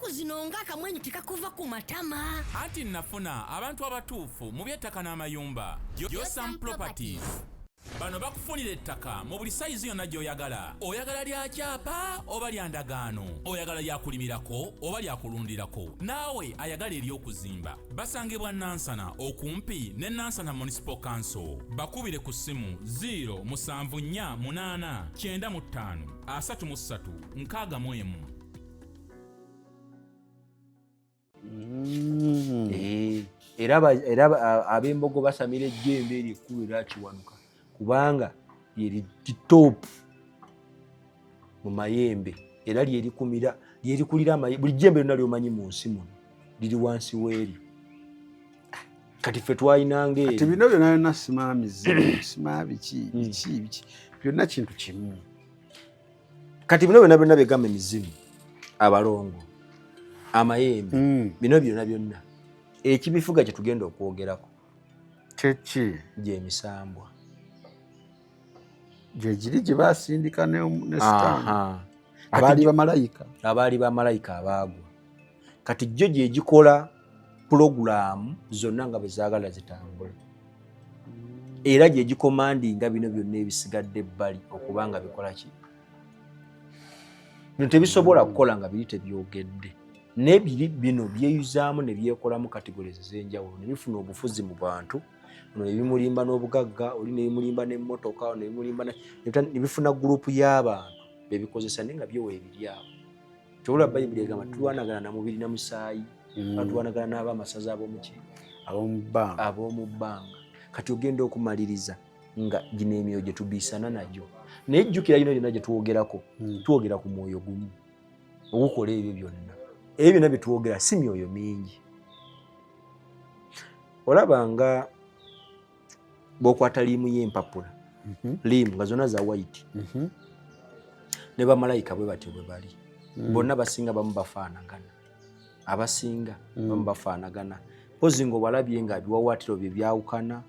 ennaku zino ng'akamwenyu tekakuva ku matama. Anti nafuna abantu abatuufu mu by'ettaka n'amayumba. Yosam Properties. Bano bakufunira ettaka mu buli sayizi yonna gy'oyagala. Oyagala lya kyapa oba lya ndagaano. Oyagala lya kulimirako oba lya kulundirako. Naawe ayagala ery'okuzimba. Basangibwa Nansana okumpi ne Nansana Municipal Council. Bakubire ku ssimu 0748533 Era ab'Embogo basamira ejjembe ery'ekkulu era Kiwanuka kubanga lyeri top mu mayembe era lyerikulira buli jjembe lyonna lyomanyi mu nsi muno liri wansi w'eri. Kati ffe twayinanga eri kati bino byonna simaa biki byonna kintu kimu. Kati bino byonna begamba emizimu abalongo amayembe bino byonna ekibifuga kye tugenda okwogerako kyeki gy'emisambwa gye giri gye baasindika ne sitaani abaali bamalayika abaagwa. Kati jjo gye gikola pulogulaamu zonna nga bwe zaagala zitambula era gye gikomandinga bino byonna ebisigadde ebbali okuba nga bikola ki. Bino tebisobola kukola nga biri tebyogedde. Nebiri bino byeyuzaamu ne byekolamu kategorizi ez'enjawulo ne bifuna obufuzi mu bantu. Ne bimulimba n'obugagga, oli ne bimulimba n'emmotoka, ne bimulimba ne bifuna gurupu y'abantu bebikozesa naye nga byo weebiri awo. Kyolwa Bayibuli egamba tulwanagana na mubiri na musaayi, tulwanagana n'ab'amasaza ab'omu bbanga. Kati ogenda okumaliriza nga gino emyoyo gye tubiisana nagyo. Naye jjukira yino byonna gye twogerako, twogera ku mwoyo gumu ogukola ebyo byonna. Ebyo byonna bye twogera si myoyo mingi. Olaba nga bw'okwata liimu y'empapula, liimu nga zonna za white, ne bamalayika bwe batyo bwe bali. Bonna basinga bamu bafaanagana. Abasinga bamu bafaanagana. Mpozi ng'obalabye nga ebiwawaatiro bye byawukana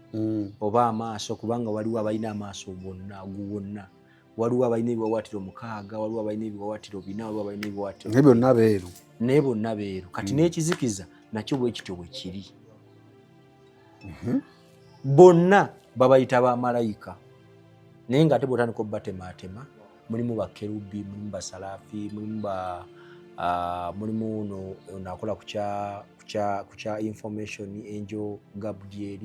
oba amaaso kubanga waliwo abalina amaaso gonna. Waliwo abalina ebiwawaatiro 6, waliwo abalina ebiwawaatiro 4, waliwo abalina ebiwawaatiro naye byonna beeru. Naye bonna beeru. Kati n'ekizikiza nakyo bwe kityo bwe kiri. Bonna babayita bamalayika naye nga ate bw'otandika obbatemaatema mulimu bakerubi, mulimu basalaafi, mulimu ono akola ku kya information angel Gabriel.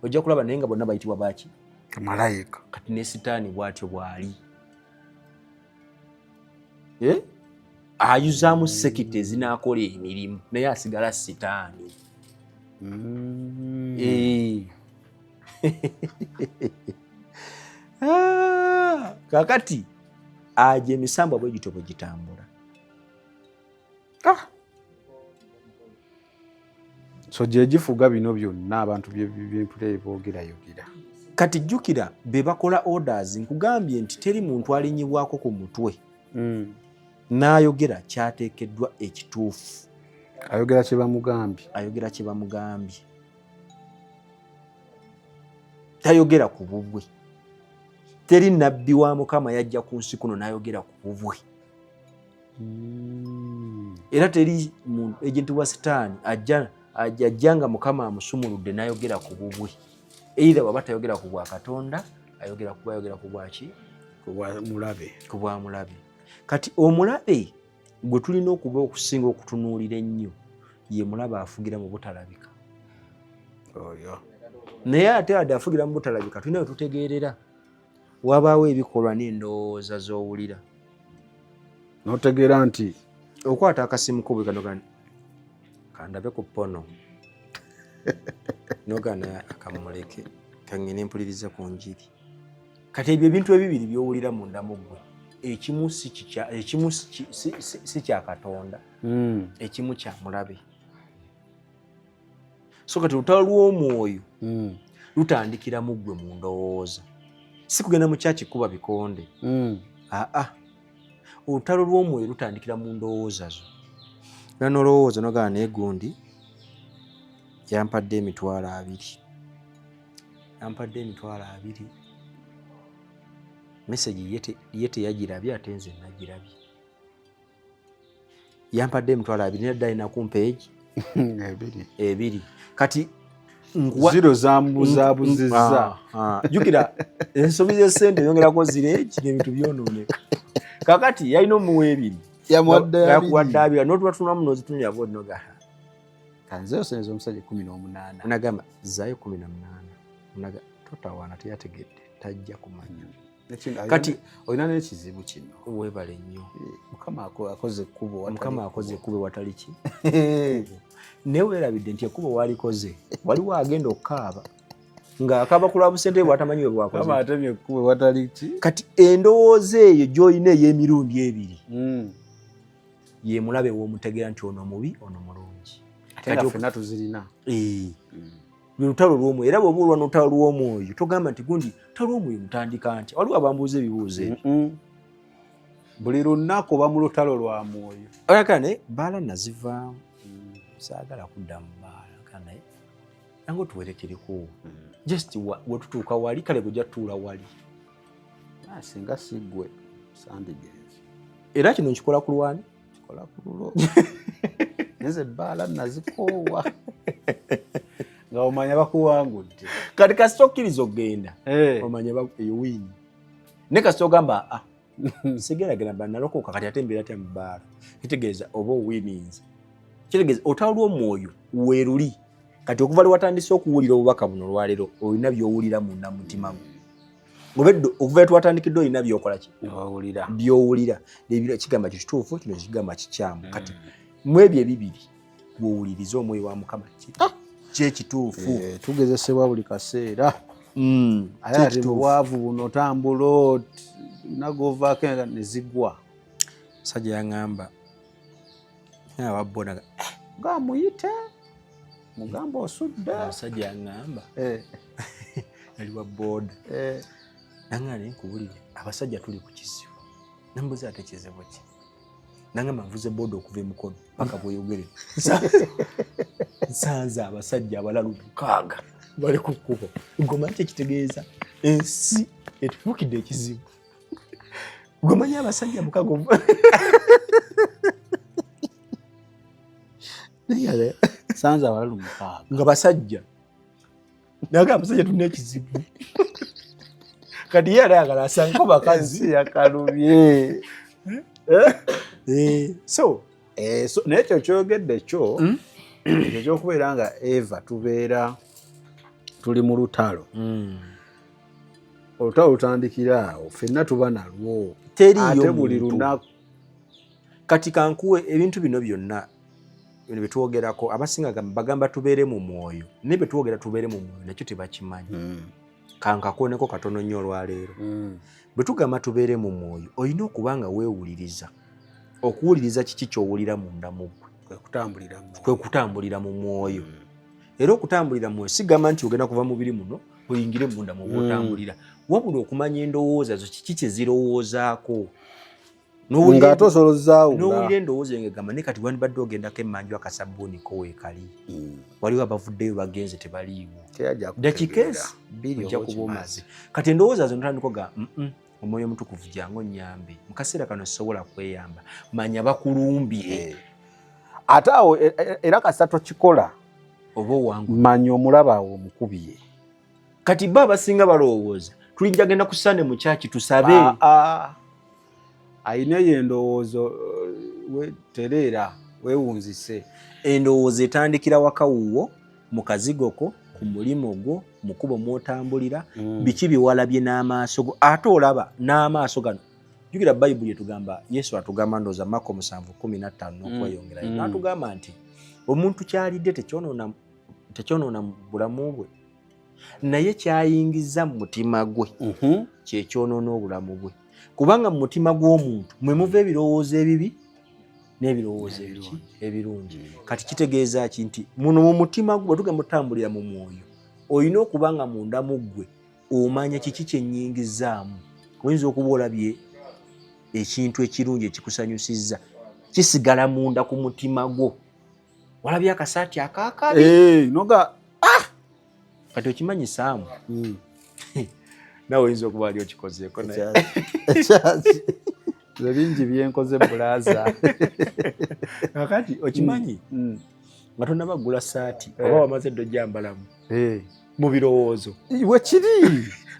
Ojja kulaba naye nga bonna bayitibwa baki? Malayika. Kati ne sitaani bw'atyo bw'ali. Ayuzaamu sekite ezinaakola emirimu naye asigala sitaani. Kakati aje emisambwa bwe gito bwe gitambula. So gye gifuga bino byonna abantu bye boogerayogera. Kati jjukira be bakola orders nkugambye nti teri muntu alinyibwako ku mutwe n'ayogera kyateekeddwa ekituufu. Ayogera kye bamugambye. Tayogera ku bubwe. Teri nabbi wa Mukama yajja ku nsi kuno n'ayogera ku bubwe. Era teri ejenti wa sitaani ajjanga Mukama amusumuludde n'ayogera ku bubwe. Either baba tayogera ku bwa Katonda, ayogera ku bwaki? Ku bwa mulabe. Kati omulabe gwe tulina okuba okusinga okutunuulira ennyo ye mulabe afugira mu butalabika. Naye ate afugira mu butalabika tulina we tutegeerera. Wabaawo ebikolwa n'endowooza z'owulira. N'otegeera nti okwata akasimu ko bwe kano kandabe ku pono. Nogana akamuleke kangene mpuliriza ku njiri. Kati ebyo ebintu ebibiri by'owulira munda mu ggwe. Ekimu si kya Katonda. Ekimu kya mulabe. So kati olutalo lw'omwoyo lutandikira mu ggwe mu ndowooza. Si kugenda mu kyaki kuba bikonde. Olutalo lw'omwoyo lutandikira mu ndowooza zo. Era n'olowooza nogana naye gundi yampadde emitwalo 2. Message ye teyagirabye ate nze nagirabye. yampadde emitwalo 2 nedda alina kumpa egi ebiri kati ziro zambuzabuzizza jukira ensobi z'essente yongerako zireegi n'ebintu byonooneka kakati yalina omuwa ebiri yakuwadde abiri n'otuba tunamu n'ozitunira bonoga kanze osenza omusajja 18 nagamba zaayo 18 totawaana teyategedde tajja kumanya kati olina n'ekizibu kino weebale nnyo mukama akoze ekkubo watali ki naye weerabidde nti ekkubo walikoze waliwo agenda okukaaba ng'akaaba ku lwa busente bwatamanyi we bwakoze ekkubo watali ki kati endowooza eyo gy'olina ey'emirundi ebiri ye mulabe w'omutegeera nti ono mubi ono mulungi ate ffenna tuzirina lwe lutalo lw'omwoyo era bw'oba olwa n'olutalo lw'omwoyo togamba nti gundi lutalo lw'omwoyo mutandika nti waliwo abambuuza ebibuuzo ebyo buli lunaku oba mu lutalo lwa mwoyo olakane bbaala nazivaamu saagala kudda mu bbaala kanaye nange otuwerekereko just wetutuuka wali kale gujja tutuula wali singa siggwe sandigenzi era kino nkikola ku lwani kikola ku lulo nze bbaala nazikoowa nga omanya bakuwangudde kati kasita okkiriza okgenda omanya eyowiini ne kasita ogamba sigeragera mba nalokoka kati ate mbeera tya mu bbaala kitegeeza oba owiininze kitegeeza olutalo lw'omwoyo weeruli kati okuva lwe watandise okuwulira obubaka buno olwaleero olina by'owulira munda mu mutima gwo okuva lwe twatandikidde olina by'okola ki by'owulira kigamba kituufu kino kigamba kikyamu kati mu ebyo ebibiri bw'owuliriza omwoyo wa mukama kyekituufu tugezesebwa buli kaseera ate ati bwavu buno tambula nagovaako ne zigwa sajja yaŋŋamba ababbonaga nga muyite mugamba osudde omusajja yaŋŋamba yali wa booda naŋŋamba naye nkubulire abasajja tuli ku kizibu nambuze ate kizibu ki naŋŋamba nvuze booda okuva emukono paka bweyogerera nsanze abasajja abalalu 6 bali ku kkubo ng'omanyi kyekitegeeza ensi etufuukidde ekizibu ng'omanyi abasajja 6 sanze abalalu 6 nga basajja naga abasajja tulina ekizibu kati ye alayagala asangeko bakazi yakalubye so naye ekyo kyogedde kyo ekyo kyokubeera nga Eva tubeera tuli mu lutalo olutalo lutandikira awo ffenna tuba nalwo ate buli lunaku kati kankuwe ebintu bino byonna bino betwogerako abasinga bagamba tubeere mu mwoyo naye betwogera tubeere mu mwoyo nakyo tebakimanyi kankakoneko katono nnyo olwaleero bwe tugamba tubeere mu mwoyo olina okuba nga weewuliriza okuwuliriza kiki kyowulira munda mugwe kwe kutambulira mu mwoyo era okutambulira mu mwoyo sigamba nti ogenda kuva mubiri muno oyingire munda mu bwotambulira wabula okumanya endowooza zo kiki kye zirowoozaako ng'ate osolozaawula n'owulira endowooza yo ngegamba naye kati wandibadde ogendako emmanju akasabbuuni ko weekali waliwo abavuddeyo bagenze tebaliiwo dakiika ezi ojja kuba omaze kati endowooza zo notandika ga omwoyo omutukuvu jangu onnyambe mu kaseera kano sisobola kweyamba manya bakulumbye ate awo era kasita tokikola oba owangu manya omulaba awo omukubye kati bo abasinga balowooza tulijja genda ku Sande mu kyaki tusabe ayina eyo endowoozo tereera weewunzise endowooza etandikira wakawuwo mu kazigoko ku mulimu gwo mu kkubo mw'otambulira biki bye walabye n'amaaso go ate olaba n'amaaso gano jjukira bayibuli etugamba Yesu atugamba ndowooza Mako 7:15 n'okweyongerayo n'atugamba nti omuntu kyalidde tekyonoona mu bulamu bwe naye kyayingiza mu mutima gwe kyekyonoona obulamu bwe kubanga mu mutima gw'omuntu mwe muva ebirowoozo ebibi n'ebirowoozo ebirungi kati kitegeeza ki nti muno mu mutima gwe tugamba otambulira mu mwoyo olina okuba nga munda mu ggwe omanya kiki kyennyingizaamu oyinza okuba olabye ekintu ekirungi ekikusanyusizza kisigala munda ku mutima gwo walabye akasaati akaakabi noga kati okimanyisaamu nawe oyinza okuba ali okikozeeko bingi byenkoze bulaza. Kakati okimanyi nga tonnabagula saati oba wamaze ddo gyambalamu mu birowoozo we kiri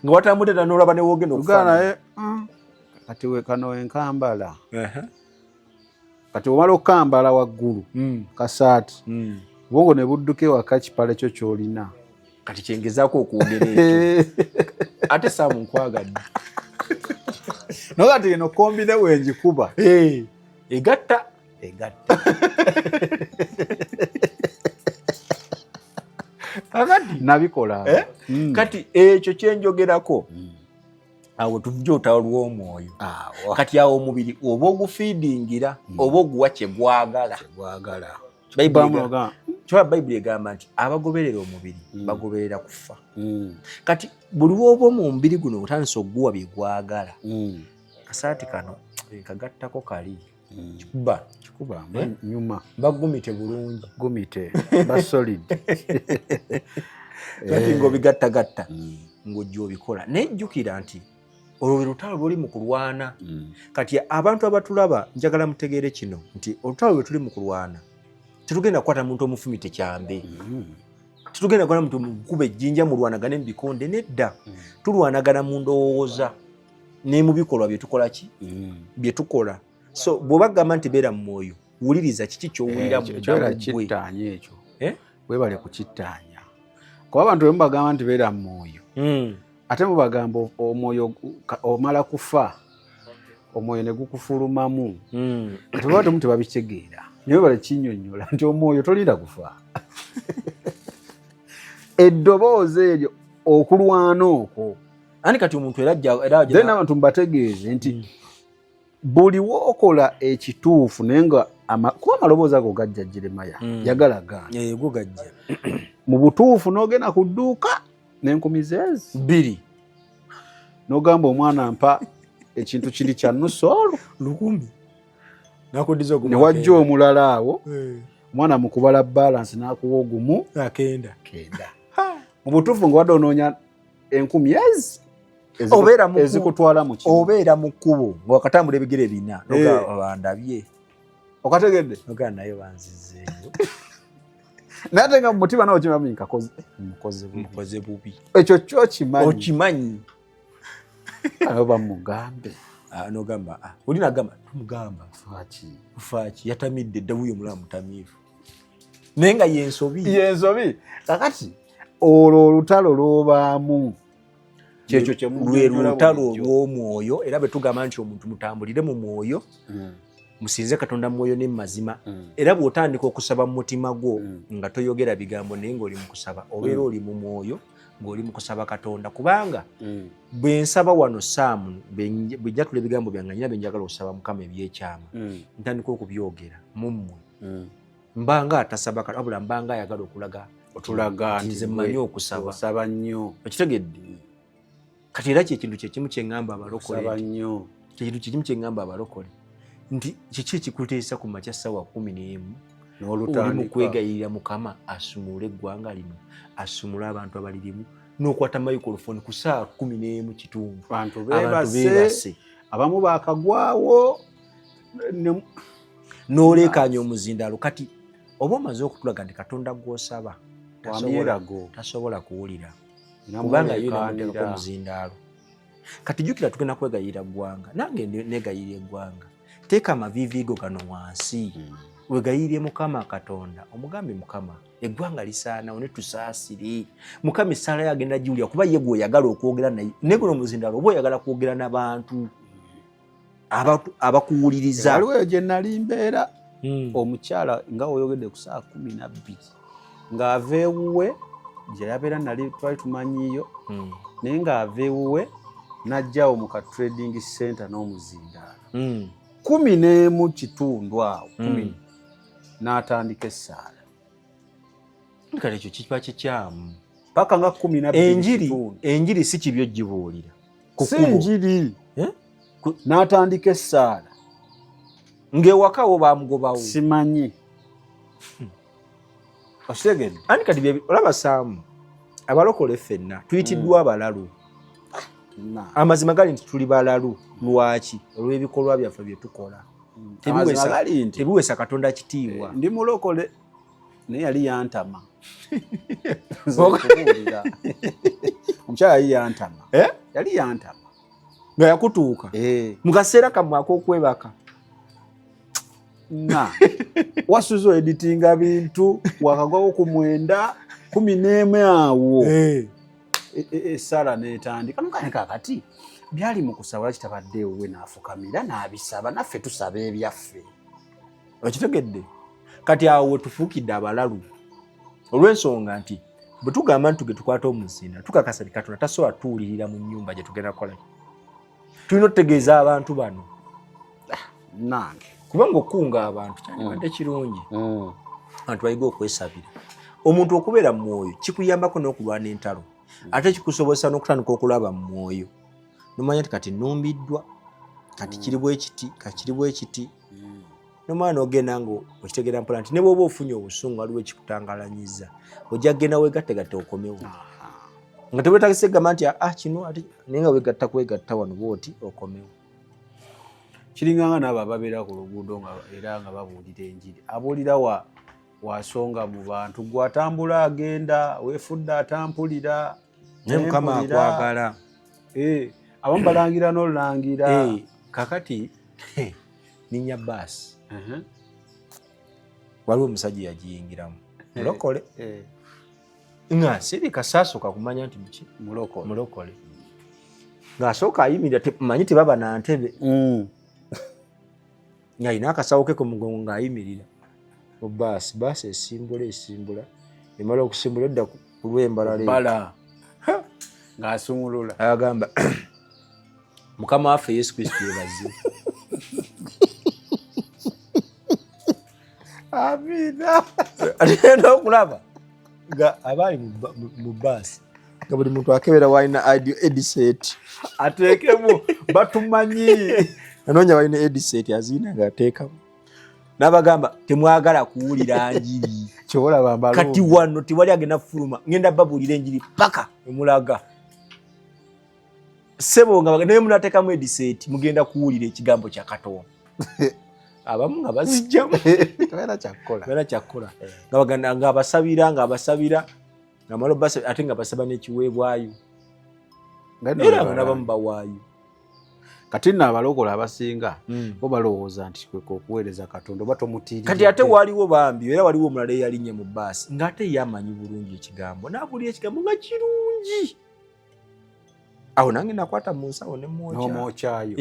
nga watambudde n'olaba ne woogenda okufaanaye kati we kano enkambala kati omala okukambala waggulu kasaati bwongo ne budduke waka kipale kyo ky'olina kati kyengezaako okwogera ekyo ate saamu nkwagadde no kati eno kombine wengikuba egatta kakati nabikola kati ekyo kyenjogerako awo tujja otawalwa omwoyo kati awo omubiri oba ogufiidingira oba oguwa kyegwagala kyoba bayibuli egamba nti abagoberera omubiri bagoberera kufa kati buli woba mu mubiri guno otandisa okuguwa byegwagala kasaati kano kagattako kali kikuba nyuma bagumite bulungi gumite basolid kati ng'obigattagatta ng'ojja obikola nejjukira nti olwo lutalo lwoli mu kulwana kati abantu abatulaba njagala mutegeere kino nti olutalo lwe tuli mu kulwana tetugenda kukwata muntu omufumite kyambe tetugenda kukwata muntu mukuba ejjinja mulwanagane mu bikonde nedda tulwanagana mu ndowooza ne mu bikolwa byetukola ki byetukola so bw'oba gamba nti beera mu mwoyo wuliriza kiki ky'owulira mu kittaanya ekyo webale kukittaanya kuba abantu bwe mubagamba nti beera mu mwoyo ate mubagamba omwoyo omala kufa omwoyo ne gukufulumamu temuba temu tebabitegeera naye bale kinnyonnyola nti omwoyo tolinda kufa eddoboozi eryo okulwana okwo ani kati omuntu era then abantu mubategeeze nti buli wookola ekituufu naye nga kuba amaloboozi ago gajja Jeremaya yagalaga go gajja mu butuufu n'ogenda ku dduuka n'enkumi zeezi 2 n'ogamba omwana mpa ekintu kiri kya nusu olwo 100 ne wajja omulala awo omwana mu kubala balansi n'akuwa ogumu kenda mu butuufu nga wadde onoonya enkumi ezi ezikutwala mu kibuga obeera mu kkubo ng'okatambula ebigere bina bandabye okategedde nogaa naye banzizeeyo naye ate nga mu mutima nawe kimanyi mukoze bubi ekyo kyokimanyi okimanyi oba mugambe nogamba oli nagamba tumugamba faaki yatamidde ddawuyo omulala mutamiivu naye nga yensobi kakati olwo olutalo lwobaamu kyekyo lwe lutalo olw'omwoyo era bwe tugamba nti omuntu mutambulire mu mwoyo musinze Katonda mu mwoyo ne mu mazima era bw'otandika okusaba mu mutima gwo nga toyogera bigambo naye ng'oli mu kusaba obeera oli mu mwoyo ng'oli mu kusaba Katonda kubanga bwe nsaba wano saamu bw'ejjatula ebigambo byange nyina bye njagala osaba Mukama ebyekyama ntandika okubyogera mu mmwe mbanga atasaba wabula mbanga ayagala otulaga nti nze mmanyi okusaba nnyo okitegedde kati era kyekintu kyekimu kyeŋŋamba abalokole nti kiki ekikuteesa ku makya ssaawa 11 oli mu kwegayirira Mukama asumule eggwanga lino asumule abantu abalirimu n'okwata microphone ku ssaawa 11 kitundu abantu beebase abamu baakagwawo n'oleekaanya omuzindaalo kati oba omaze okutulaga nti Katonda gw'osaba tasobola kuwulira kubanga yo namuteekako omuzindaalo kati jjukira tugenda kwegayirira ggwanga nange negayirira eggwanga teeka amaviiviigo gano wansi wegayirire Mukama Katonda omugambe Mukama eggwanga lisaanawo ne tusaasire Mukama essaala yagenda giwulira kuba ye gweoyagala okwogera naye naye guno omuzindaalo oba oyagala kwogera n'abantu abakuwuliriza waliwo eyo gye nali mbeera omukyala nga oyogedde ku ssaawa 12 ng'ava ewuwe gye yabeera nali twali tumanyiyo naye ng'ava ewuwe n'ajjawo mu ka trading center n'omuzindaalo 11 kitundu awo 10 n'atandika essaala kale ekyo kiba kikyamu paka nga 12 enjiri si kibi ogibuulira si njiri n'atandika essaala ng'ewakawo bamugobawo simanyi ani kati olaba saamu abalokole ffenna tuyitiddwa abalalu Amazima gali nti tuli balalu lwaki olw'ebikolwa byaffe bye tukola. Tebiwesa Katonda kitiibwa. Ndi mulokole naye yali yantama. Omukyala yali yantama. Yali yantama. Nga yakutuuka. Mu kaseera kammwe ak'okwebaka. Wasuzo editinga bintu wakagwawo ku 9 11 awo. Sara netandika nokane kakati byali mu kusaba kitabadde we naafukamira n'abisaba naffe tusaba ebyaffe. Okitegedde? Kati awo we tufuukidde abalalu olw'ensonga nti bwe tugamba nti tukwata omuzinda tukakasa ti Katonda tasobola tuwulirira mu nnyumba gye tugenda kukola. Tulina otutegeeza abantu bano nange kubanga okunga abantu kyandibadde kirungi abantu bayiga okwesabira. Omuntu okubeera mu mwoyo kikuyambako n'okulwana entalo ate kikusobozesa n'okutandika okulaba mu mwoyo nomanya nti kati nnumbiddwa kati kiri bwe kiti kakiri bwe kiti nomanya n'ogenda nga okitegeera mpola nti ne bw'oba ofunye obusungu waliwo ekikutangalanyiza ojja kgenda weegattegatta okomewo nga teweetagise gamba nti kino ate naye nga weegatta kwegatta wano bw'oti okomewo. Kiringanga n'abo ababeera ku luguudo era nga babuulira enjiri abuulira wasonga mu bantu gwatambula agenda weefudde atampulira naye Mukama akwagala. Abamu balangira n'olulangira. Kakati ninya baasi waliwo omusajja yagiyingiramu mulokole nga sirika saasoka kumanya nti muki mulokole ng'asooka ayimirira manyi tebaba na ntebe ng'alina akasawo ke ku mugongo ng'ayimirira mu baasi esimbula emala okusimbula edda ku lw'embalala ng'asumulula agamba Mukama waffe Yesu Kristo yebaze. Amina. Atenda okulaba nga abaali mu baasi nga buli muntu akebera walina ediset ateekemu batumanyi anoonya walina ediset azina ng'ateekamu n'abagamba temwagala kuwulira njiri kati wano tewali agenda kufuluma ngenda babuulira enjiri paka emulaga sebo nga naye munateekamu ediset mugenda kuwulira ekigambo kya Katonda. Abamu nga bazijjamu tebera kyakkola nga abasabira ng'amala ate nga basaba n'ekiweebwayo era nga n'abamu bawaayo. Kati nno abalokola abasinga bo balowooza nti kwe okuweereza Katonda oba tomutiirira. Kati ate waliwo bambi era waliwo omulala eyalinnya mu baasi ng'ate ye amanyi bulungi ekigambo n'abuulira ekigambo nga kirungi. Awo nange nakwata mu nsawo n'omwokyayo.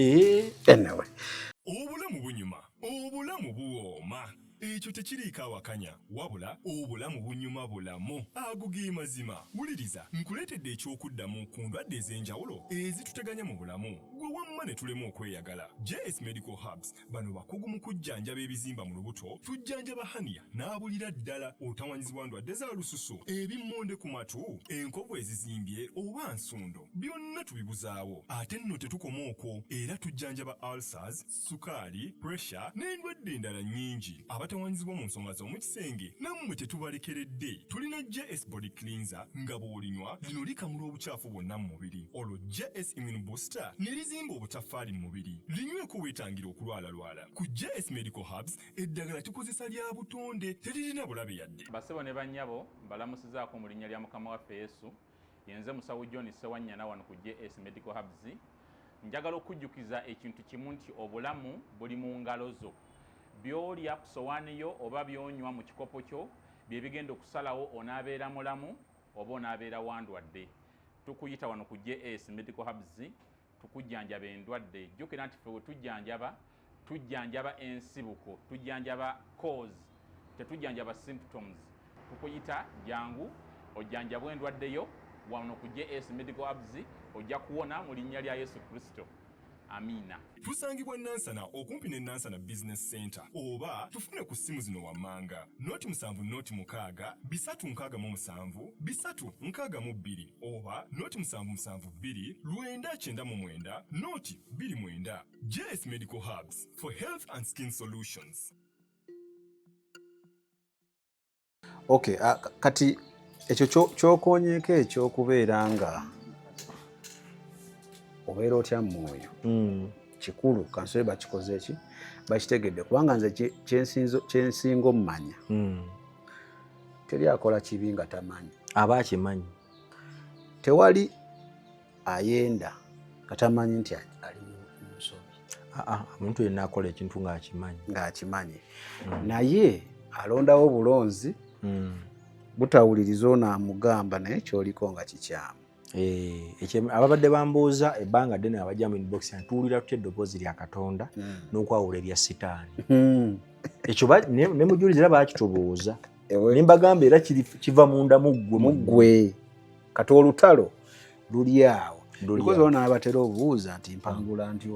Anyway. Obulamu bunyuma, obulamu buwooma. Ekyo tekiriiko awakanya wabula obulamu bunyuma bulamu agugi mazima. Wuliriza nkuleetedde ekyokuddamu ku ndwadde ez'enjawulo ezituteganya mu bulamu gwe wamma ne tulema okweyagala. JS Medical Hubs bano bakugu mu kujjanjaba ebizimba mu lubuto, tujjanjaba hania n'abulira ddala otawanyizibwa ndwadde za lususu, ebimmonde ku matu, enkovu ezizimbye oba nsundo, byonna tubibuzaawo. Ate nno tetukoma okwo era tujjanjaba ulcers, sukaali, pressure n'endwadde endala nnyingi. Abatawanyizibwa mu nsonga z'omukisenge nammwe tetubalekeredde. Tulina JS Body Cleanser nga bw'olinywa lino likamula obucaafu bwonna mu mubiri. Olwo JS Immune Booster ne lizimba obutaffaali mu mubiri. Linyweko weetangira okulwalalwala. Ku JS Medical Hubs eddagala tukozesa lya butonde teririna bulabe yadde. Basebo ne bannyabo mbalamusizaako mu linnya lya Mukama waffe Yesu. Yenze musawo John Sewanyana wano ku JS Medical Hubs. Njagala okujjukiza ekintu kimu nti obulamu buli mu ngalo zo. Byolya ku sowaani yo oba byonywa mu kikopo kyo bye bigenda okusalawo onaabeera mulamu oba onaabeera wandwadde. Tukuyita wano ku JS Medical Hubs tukujjanjaba endwadde. Jjukira nti ffe we tujjanjaba ensibuko, tujjanjaba cause, tetujjanjaba symptoms. Tukuyita jangu ojjanjabwa endwadde yo wano ku JS Medical Hubs ojja kuwona mu linnya lya Yesu Kristo. Amina. Tusangibwa Nansana okumpi ne Nansana Business Center oba tufune ku simu zino wammanga noti 7 noti 6 bisatu 67 bisatu 62 oba noti 772 999 noti 29. JS Medical Hubs for health and skin solutions. Okay, kati ekyo kyokonyeeko ekyokubeera nga obeera otya mwoyo kikulu kansole bakikoze eki bakitegedde kubanga nze kyensinga omumanya teri akola kibi nga tamanyi aba akimanyi tewali ayenda nga tamanyi nti ali mu nsobi omuntu yenna akola ekintu ng'akimanyi naye alondawo bulonzi butawuliriza ono amugamba naye kyoliko nga kikyamu ababadde bambuuza ebbanga ddene abajja mu inbox tuwulira tutya eddoboozi lya Katonda n'okwawula erya Sitaani ekyo ne mujulizi baakitubuuza ne mbagamba era kiva munda muggwe kati olutalo luli awo because ono abatera obuuza nti mpangula nti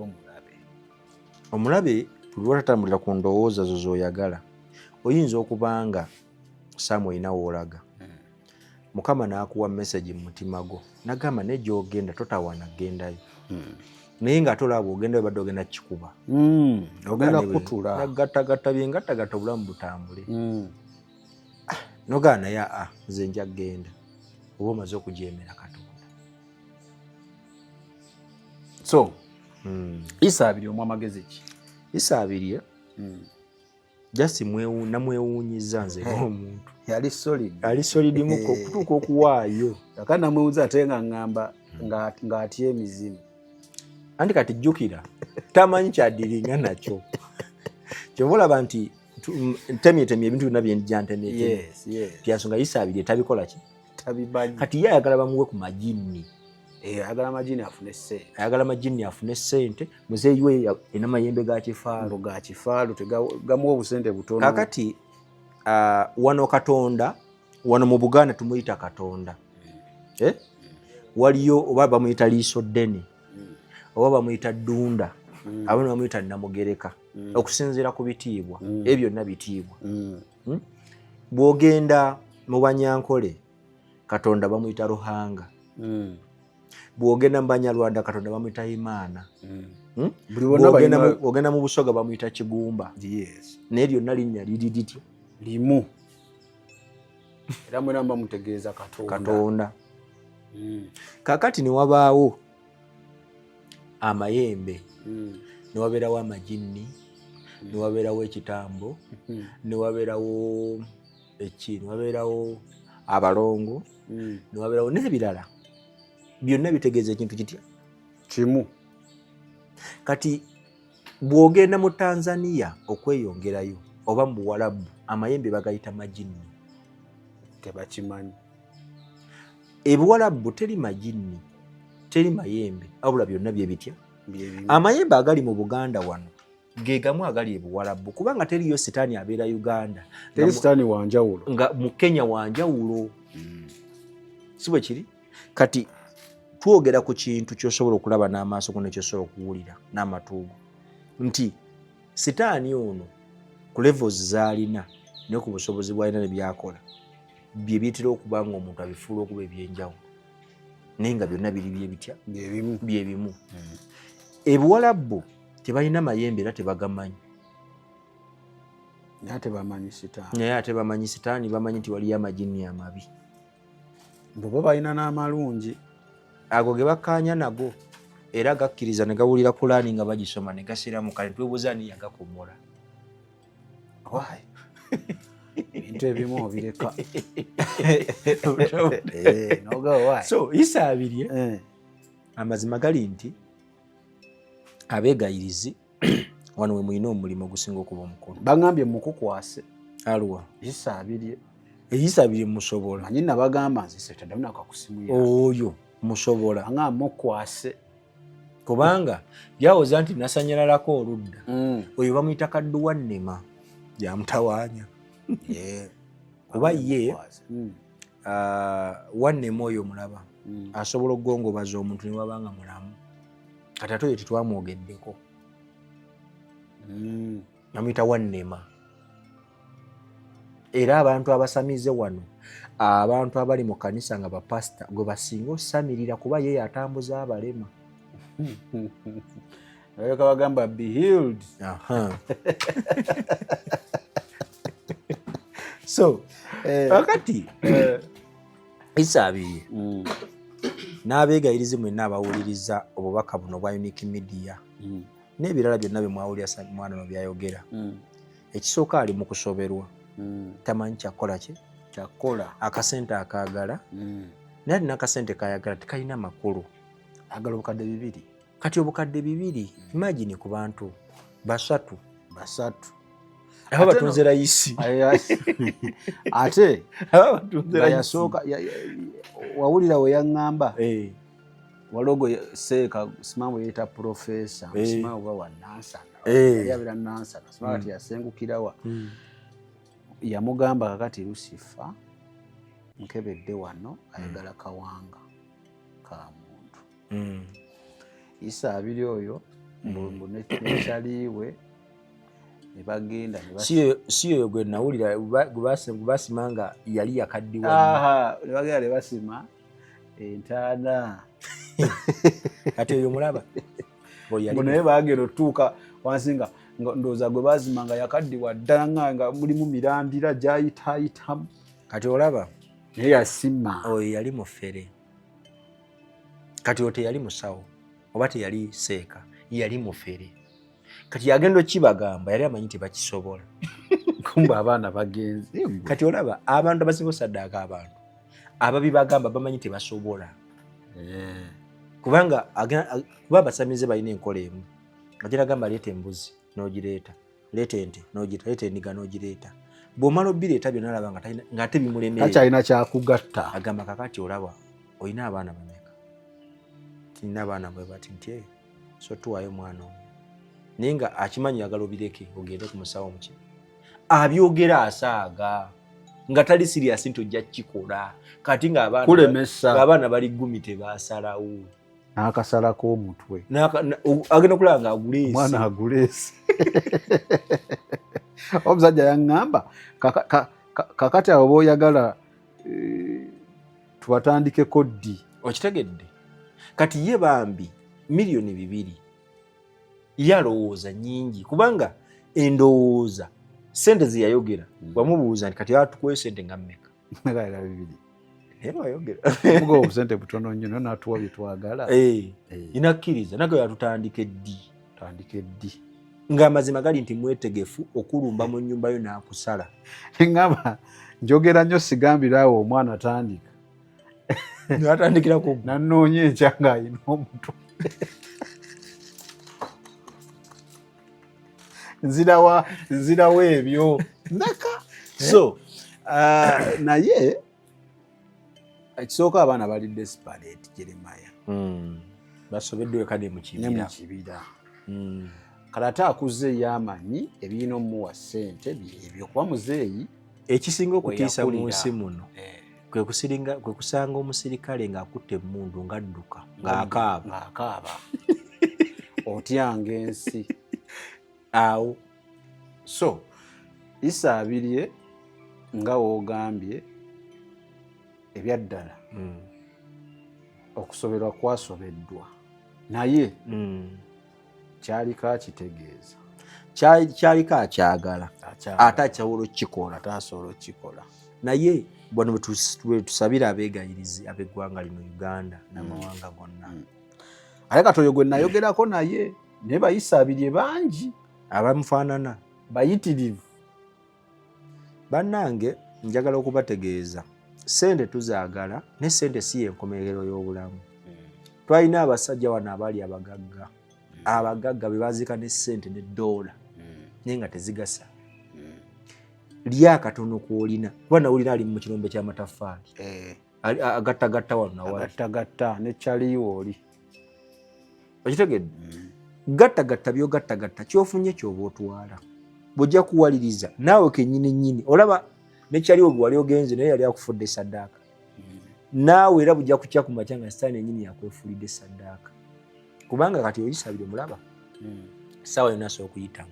omulabe lwatatambulira ku ndowooza zo z'oyagala oyinza okubanga Saamu olina woolaga Mukama n'akuwa message mu mutima gwo nagamba ne gy'ogenda totawaana gendayo naye nga tolaba ogenda badde ogenda kikuba ogenda kutula nagattagatta byengattagatta obulamu butambule nogaa naye nze nja genda oba omaze okujeemera Katonda so isaabiri omw amagezi ki isaabiri jasi namwewuunyiza nze ng'omuntu yali solid muko okutuuka okuwaayo kakati namwewuunyiza ate nga ŋŋamba ng'atya emizimu anti kati jjukira tamanyi kyaddiringa nakyo kyova olaba nti ntemyetemye ebintu byonna byenjantemye tyasonga isaabiri etabikola ki tabimanyi kati ye ayagala bamuwe ku majini ayagala amajini afune ssente muzeeyi we ena mayembe ga kifaalu tegamuwa obusente butono kakati wano Katonda wano mu Buganda tumuyita Katonda waliyo oba bamuyita liiso ddene oba bamuyita ddunda abona bamuyita namugereka okusinziira ku bitiibwa ebyo byonna bitiibwa bw'ogenda mu Banyankole Katonda bamuyita Ruhanga bw'ogenda mu Banyarwanda Katonda bamuyita Imaana bw'ogenda mu Busoga bamuyita Kigumba naye lyonna linnya liri lityo limu era mwena bamutegeeza Katonda kakati ne wabaawo amayembe ne wabeerawo amajini ne wabeerawo ekitambo ne wabeerawo ne wabeerawo abalongo ne wabeerawo n'ebirala byonna bitegeeza ekintu kitya kimu kati bw'ogenda mu Tanzania okweyongerayo oba mu Buwarabu amayembe bagayita majini tebakimanyi ebuwarabu teri majini teri mayembe abula byonna bye bitya amayembe agali mu Buganda wano ge gamu agali ebuwarabu kubanga teriyo Sitaani abeera Uganda teri Sitaani wanjawulo nga mu Kenya wanjawulo si bwe kiri kati twogera ku kintu ky'osobola okulaba n'amaaso go nekyosobola okuwulira n'amatuugo nti Sitaani ono ku levels z'alina ne ku busobozi bw'alina ne byakola bye biitira okuba nga omuntu abifuula okuba ebyenjawulo naye nga byonna biri bye bimu ebuwarabu tebalina mayembe era tebagamanyi naye ate bamanyi Sitaani bamanyi nti waliyo amajini amabi bo balina n'amalungi ago ge bakkaanya nago era gakkiriza ne gawulira Kulaani nga bagisoma ne gasiramuka ne twebuuza ani yagakomola ebintu ebimu obireka so isaabiri amazima gali nti abeegayirizi wano we mulina omulimu ogusinga okuba omukulu bagambye mukukwase aluwa isaabiri musobola manyi nabagamba nzisetaddamunaka ku simu oyo musobola nga mukwase kubanga byawoza nti nasanyalalako oludda oyo bamuyita Kadduwa Nnema yamutawaanya kuba ye Wannema oyo mulaba asobola okugongobaza omuntu ne wabanga mulamu kati ate oyo tetwamwogeddeko namuyita Wannema era abantu abasamize wano abantu abali mu kanisa nga bapasita gwe basinga osamirira kuba ye yatambuza abalema bagamba be healed so wakati isaabiri n'abeegayiriza mwenna abawuliriza obubaka buno bwa Unique Media n'ebirala byonna bye mwawulira mwana no byayogera. Ekisooka ali mu kusoberwa, tamanyi kyakola ki kyakola akasente akaagala naye alina akasente kayagala tekalina makulu, agala obukadde 2. kati obukadde 2 imagine ku bantu 3 aba batunze layisi ate yasooka wawulira we yaŋŋamba walogo seeka simamu yeeta profesa simamu wa nansana yabira nansana simamu ati yasengukirawa yamugamba kakati Lucifer nkebedde wano ayagala kawanga ka muntu Isa abiri oyo mbu nekyaliwe ne bagenda si oyo gwe nawulira basimanga yali yakaddiwa ne bagenda ne basima entaana kati oyo mulaba naye bagenda otuuka wansi nga ndowooza gwe bazimanga yakaddiwa ddala nga mulimu mirandira gyayitaayitamu kati olaba naye yasima oyo yali mufere kati oyo teyali musawo oba teyali seeka yali mufere kati yagenda okibagamba yali amanyi tebakisobola kumbe abaana bagenzi kati olaba abantu abasinga osaddaaka abantu ababibagamba bamanyi tebasobola kubanga kuba basamize balina enkola emu agenda gamba leeta embuzi n'ogireeta leeta ente n'ogireeta leeta endiga n'ogireeta bw'omala obireeta byonna alaba nga ate bimulemerera takyalina kyakugatta agamba kakati olaba olina abaana bameka nina abaana bwe bati nti so tuwaayo mwana omu naye nga akimanyi yagala obireke ogende ku musawo muki abyogera asaaga nga tali sirias nti ojja kukikola kati ng'abaana bali 10 tebasalawo n'akasala k'omutwe agenda okulaba nga aguleesi omwana aguleesi omusajja yaŋŋamba kakati abo b'oyagala tubatandikeko ddi okitegedde kati ye bambi miliyoni 2 ye alowooza nyingi kubanga endowooza sente zeyayogera wamubuuza nti kati atukuwe sente nga mmeka megayala 2 naye wayogera muga obusente butono nnyo naye natuwa bye twagala inakkiriza nago yatutandike ddi ng'amazima gali nti mwetegefu okulumba mu nnyumba yo n'akusala eŋŋamba njogera nnyo sigambiraawo omwana atandika natandikirako nanoonya enkya ng'ayina omutu nzirawo ebyo naka so naye ekisooka abaana bali desperate Jeremiah basobeddwe kale mu kibira kale ate akuze y'amanyi ebirina omuwa ssente byebyo kuba muzeeyi ekisinga okutiisa mu nsi muno kwe kusanga omusirikale ng'akutte emmundu ng'adduka ng'akaaba otyanga ensi awo so Isa abirye nga woogambye ebyaddala okusoberwa kwasobeddwa naye kyaliko akitegeeza kyaliko akyagala ate akyasobola okukikola naye bano bwe tusabira abeegayirizi ab'eggwanga lino Uganda n'amawanga gonna ate kati oyo gwe nayogerako naye naye bayisa abirye bangi abamufaanana bayitirivu bannange njagala okubategeeza sente tuzaagala ne sente si yenkomerero y'obulamu twalina abasajja wano abaali abagagga be baziika ne sente ne $1 naye nga tezigasa lya katono kwolina kuba nawulina ali mu kirombe ky'amataffaali agattagatta wano agattagatta ne kyaliwo oli okitegedde gattagatta byogattagatta kyofunye kyoba otwala bw'ojja kuwaliriza naawe kennyini olaba nekyaliwo bwe wali ogenze naye yali akufudde saddaaka naawe era bujja kukya ku makya nga sitaani ennyini yakwefulidde saddaaka kubanga kati oyisabire mulaba essaawa yonna asobola okuyitamu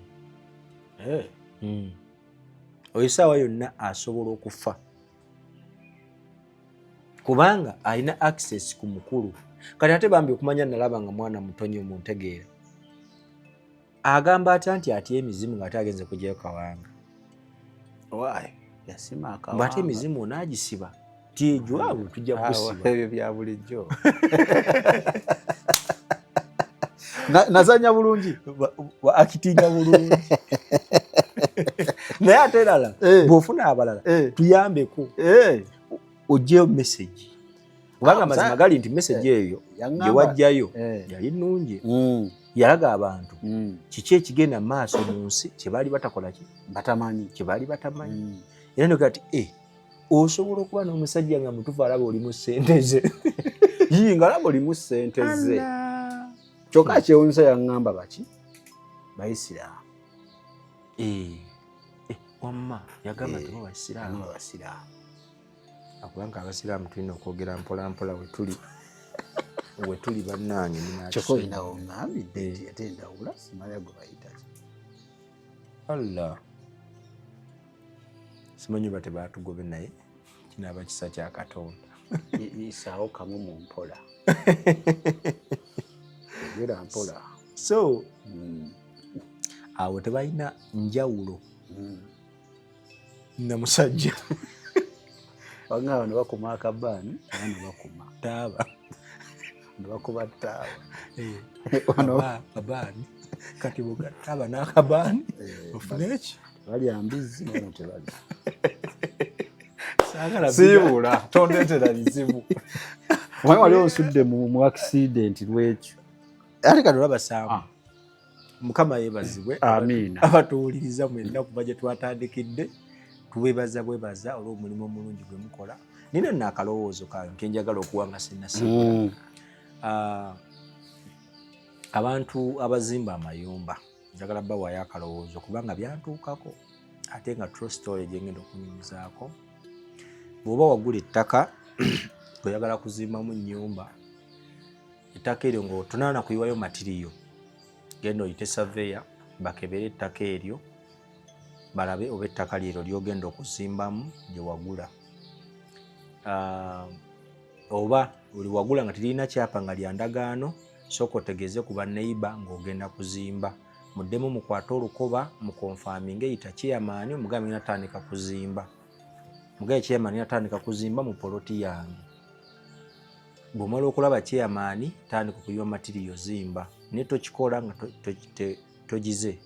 oyo essaawa yonna asobola okufa kubanga alina access ku mukulu kati ate bambi okumanya nalaba nga mwana mutonyi omuntegeera agamba atya nti atya emizimu ng'ate agenze kugyayo kawanga yasima akawanga mbwate emizimu onaagisiba akiti egyo awo tujja kusiba ebyo bya bulijjo. Nazanya bulungi akitinga bulungi naye ate erala bw'ofuna abalala tuyambeko ojjeyo message kubanga mazima gali nti message eyo gye wajjayo yali nnungi yalaga abantu kiki ekigenda maaso mu nsi kye baali batakola ki kye baali batamanyi era noga ti osobola okuba n'omusajja nga mutufu alaba olimu ssente ze nga alaba olimu ssente ze kyokka kyewunyisa yaŋŋamba baki bayisiraamu wamma yagamba nti basiraamu akubanga abasiraamu tulina okwogera mpolampola we tuli bannange kyokoinawo ŋŋambidde nti ate endawula simalya gwe bayita alla simanyi ba tebatugobe naye kinaaba kisa kya Katonda isaawo kamu mu mpola era mpola so awo tebalina njawulo na musajja wangaba ne bakuma akabaani abana bakuma taaba ne bakuba taaba abaani kati bugataaba n'akabaani ofune eki balya mbizi bano tebalya siibula tondetera bizibu omanyi wali osudde mu accident lwekyo ate kati olabasaamu mukama yeebazibwe amiina abatuwuliriza mwenna kuva gye twatandikidde tuweebaza bwebaza olw'omulimu omulungi gwe mukola nina nno akalowoozo kange kenjagala okuwanga sinnasiibula abantu abazimba amayumba njagala bawaayo akalowoozo kubanga byantuukako ate nga true story gyengenda okunyumizaako bw'oba wagula ettaka oyagala kuzimbamu nnyumba ettaka eryo ng'otonaana kuyiwayo matiriyo genda oyite surveyor bakebere ettaka eryo balabe oba ettaka lyeryo lyogenda okuzimbamu gye wagula oba oli wagula nga tirina kyapa nga lya ndagaano sooka otegeeze ku banneiba ng'ogenda kuzimba muddemu mukwate olukoba mukonfaminga eyita chairman omugambe natandika kuzimba mugaye chairman natandika kuzimba mu poloti yange bw'omala okulaba chairman tandika okuyiwa matiriyo zimba naye tokikola nga togize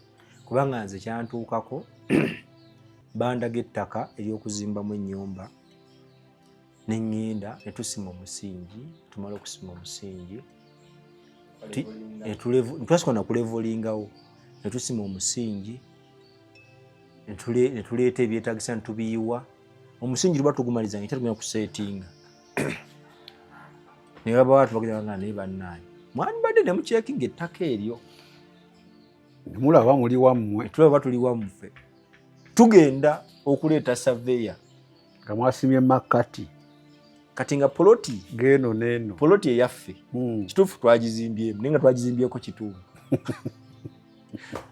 kubanga nze kyantuukako bandaga ettaka ery'okuzimbamu ennyumba neŋŋenda ne tusima omusingi tumala okusima omusingi twasooka nakulevolingawo ne tusima omusingi ne tuleeta ebyetaagisa ne tubiyiwa omusingi luba tugumaliza nga tetugenda kuseetinga naye baba watu bagenda naye bannaanyi mwandibadde ne mucekinga ettaka eryo mulaba muli wammwe tulaba tuli wamuffe tugenda okuleeta surveyor nga mwasimye makkati kati nga poloti geno neeno poloti eyaffe kituufu twagizimbyemu naye nga twagizimbyeko kitundu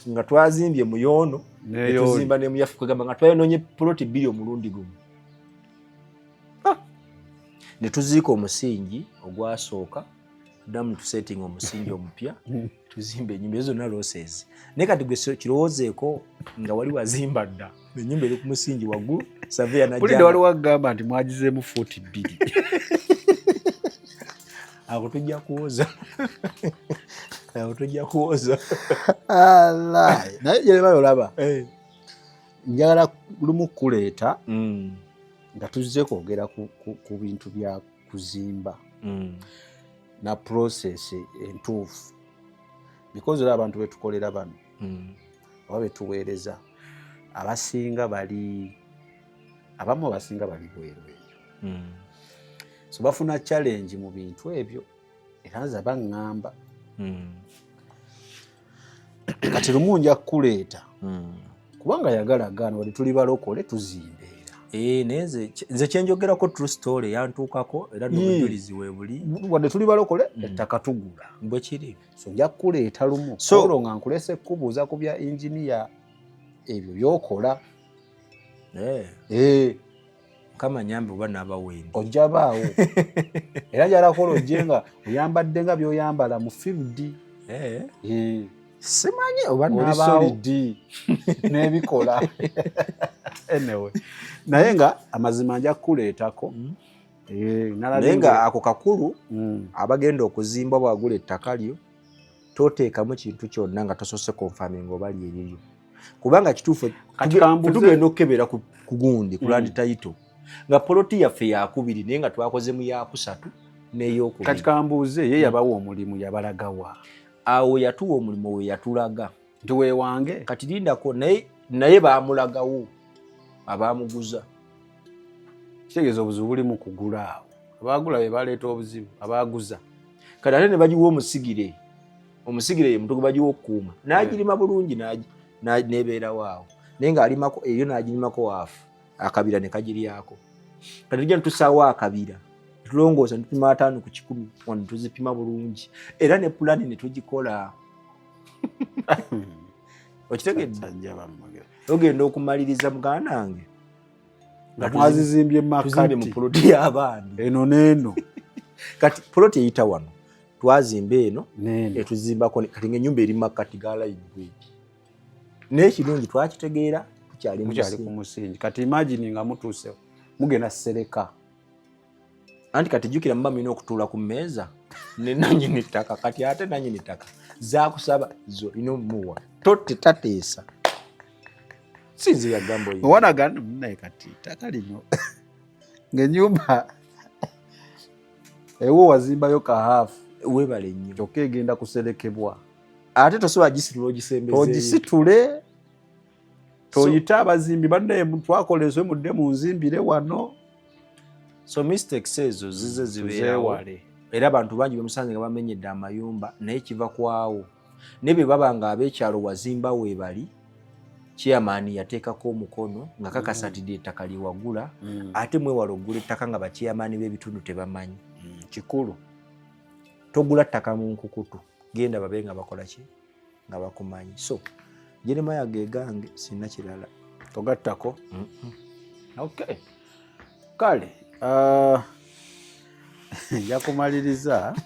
nga twazimbye muyoono netuzimba nemuyaffe kwegamba nga twayonoonye poloti 2 omulundi gumu ne tuziika omusingi ogwasooka damu tusetting omusingi omupya tuzimba ennyumba ezo zonna losses naye kati gwe kirowoozeeko nga wali wazimba dda ennyumba eri ku musingi waggulu saveya najja wali wagamba nti mwagizeemu 42 ako tujja kuwoza ako tujja kuwoza naye gyereba olaba njagala lumu kuleeta nga tuzze kwogera ku bintu bya kuzimba na process entuufu because olaba abantu betukolera bano oba betuweereza abasinga bali abamu abasinga bali bweru so bafuna challenge mu bintu ebyo era nze baŋŋamba kati lumu nja kuleeta kubanga yagala gaana wali tuli balokole tuzimbe naye nze kyenjogerako true story yantuukako era n'obujulizi weebuli wadde tuli balokole ettaka tugula bwe kiri so nja kuleeta lumu olwo nga nkulese kubuuza ku bya inginiya ebyo byokola mukama nyambe oba n'abawendi ojja baawo era njala kola ojje nga oyambadde nga byoyambala mu field simanyi oba n'abaawo n'ebikola anyway naye nga amazima nja kuleetako naye nga ako kakulu abagenda okuzimba bwagula ettaka lyo toteekamu kintu kyonna nga tosose confirming oba lyeryo kubanga kituufu tugenda okukebera ku gundi ku land title nga poloti yaffe yakubiri naye nga twakoze mu yakusatu n'eyokubiri. Kati kambuuze ye yabawa omulimu yabalagawa awo yatuwa omulimu we yatulaga nti weewange kati lindako naye baamulagawo abaamuguza. Kitegeeza obuzibu buli mu kugula awo abaagula be baleeta obuzibu abaaguza kati ate ne bagiwa omusigire ye mutugo bagiwa okukuuma n'agirima bulungi n'ebeerawo awo naye ng'alimako eyo n'agirimako waafu akabira ne kagiryako. Kati tujja netusaawo akabira tulongoosa netupima 5 ku 10 wano tuzipima bulungi era ne pulani ne tugikola. Okitegedde ogenda okumaliriza muganda wange nga twazizimbye makati mu puloti y'abaandi eno n'eno. Kati puloti eyita wano twazimba eno etuzimbako kati ng'ennyumba eri makati ga layini bweti n'ekirungi twakitegeera tukyali ku musingi. Kati imagine nga mutuuse mugenda sereka anti kati jjukira muba mulina okutuula ku mmeeza ne nannyini ttaka kati ate nannyini ttaka zaakusaba zo ina omuwa tateesa sinzi yagambo yo wanagana naye kati ttaka lino ng'ennyumba ewo wazimbayo kahaafu webale nnyo kyokka egenda kuserekebwa ate tosobola gisitula ogisembezeeyo ogisitule toyita abazimbi bannaye twakoleswe mudde mu nzimbire wano. So mistakes ezo zize zibeerawo era abantu bangi bemusanze nga bamenyedde amayumba naye kiva kwawo ne bwe baba nga ab'ekyalo wazimba weebali chairman yateekako omukono nga kakasatidde ettaka lye wagula ate mwewala ogula ettaka nga bachairman b'ebitundu tebamanyi. Kikulu togula ttaka mu nkukutu genda babe nga bakola ki nga bakumanyi. So Jeremiah gegange sinna kirala togattako. Okay kale nja kumaliriza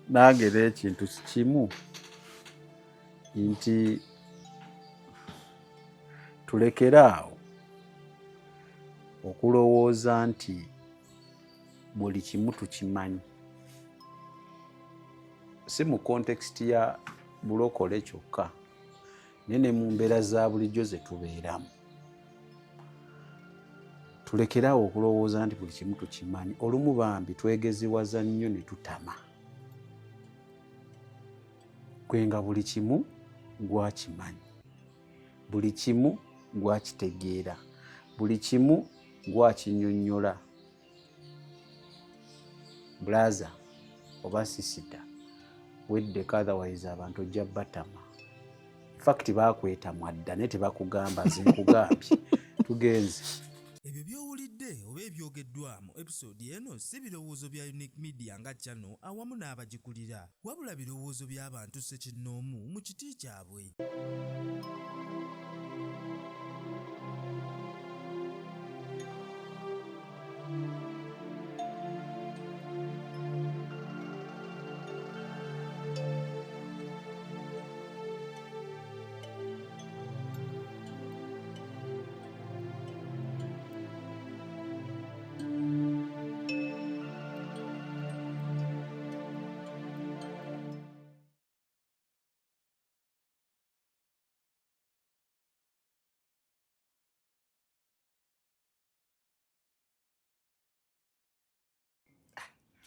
nagera ekintu kimu nti tulekeraawo okulowooza nti buli kimu tukimanyi. Si mu context ya bulokole kyokka naye ne mu mbeera za bulijjo ze tubeeramu. Tulekeraawo okulowooza nti buli kimu tukimanyi. Olumu bambi twegeziwaza nnyo ne tutama kwenga buli kimu gwakimanyi, buli kimu gwakitegeera, buli kimu gwakinnyonnyola. Blaza oba sisita weddeko otherwise abantu ojja batama. Fact bakwetamwa dda naye tebakugamba nze nkugambye tugenze. Ebyo by'owulidde oba ebyogeddwa mu episode eno si birowoozo bya Unique Media nga channel awamu n'abagikulira wabula birowoozo by'abantu ssekinnoomu mu kiti kyabwe.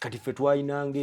kati ffe twayinanga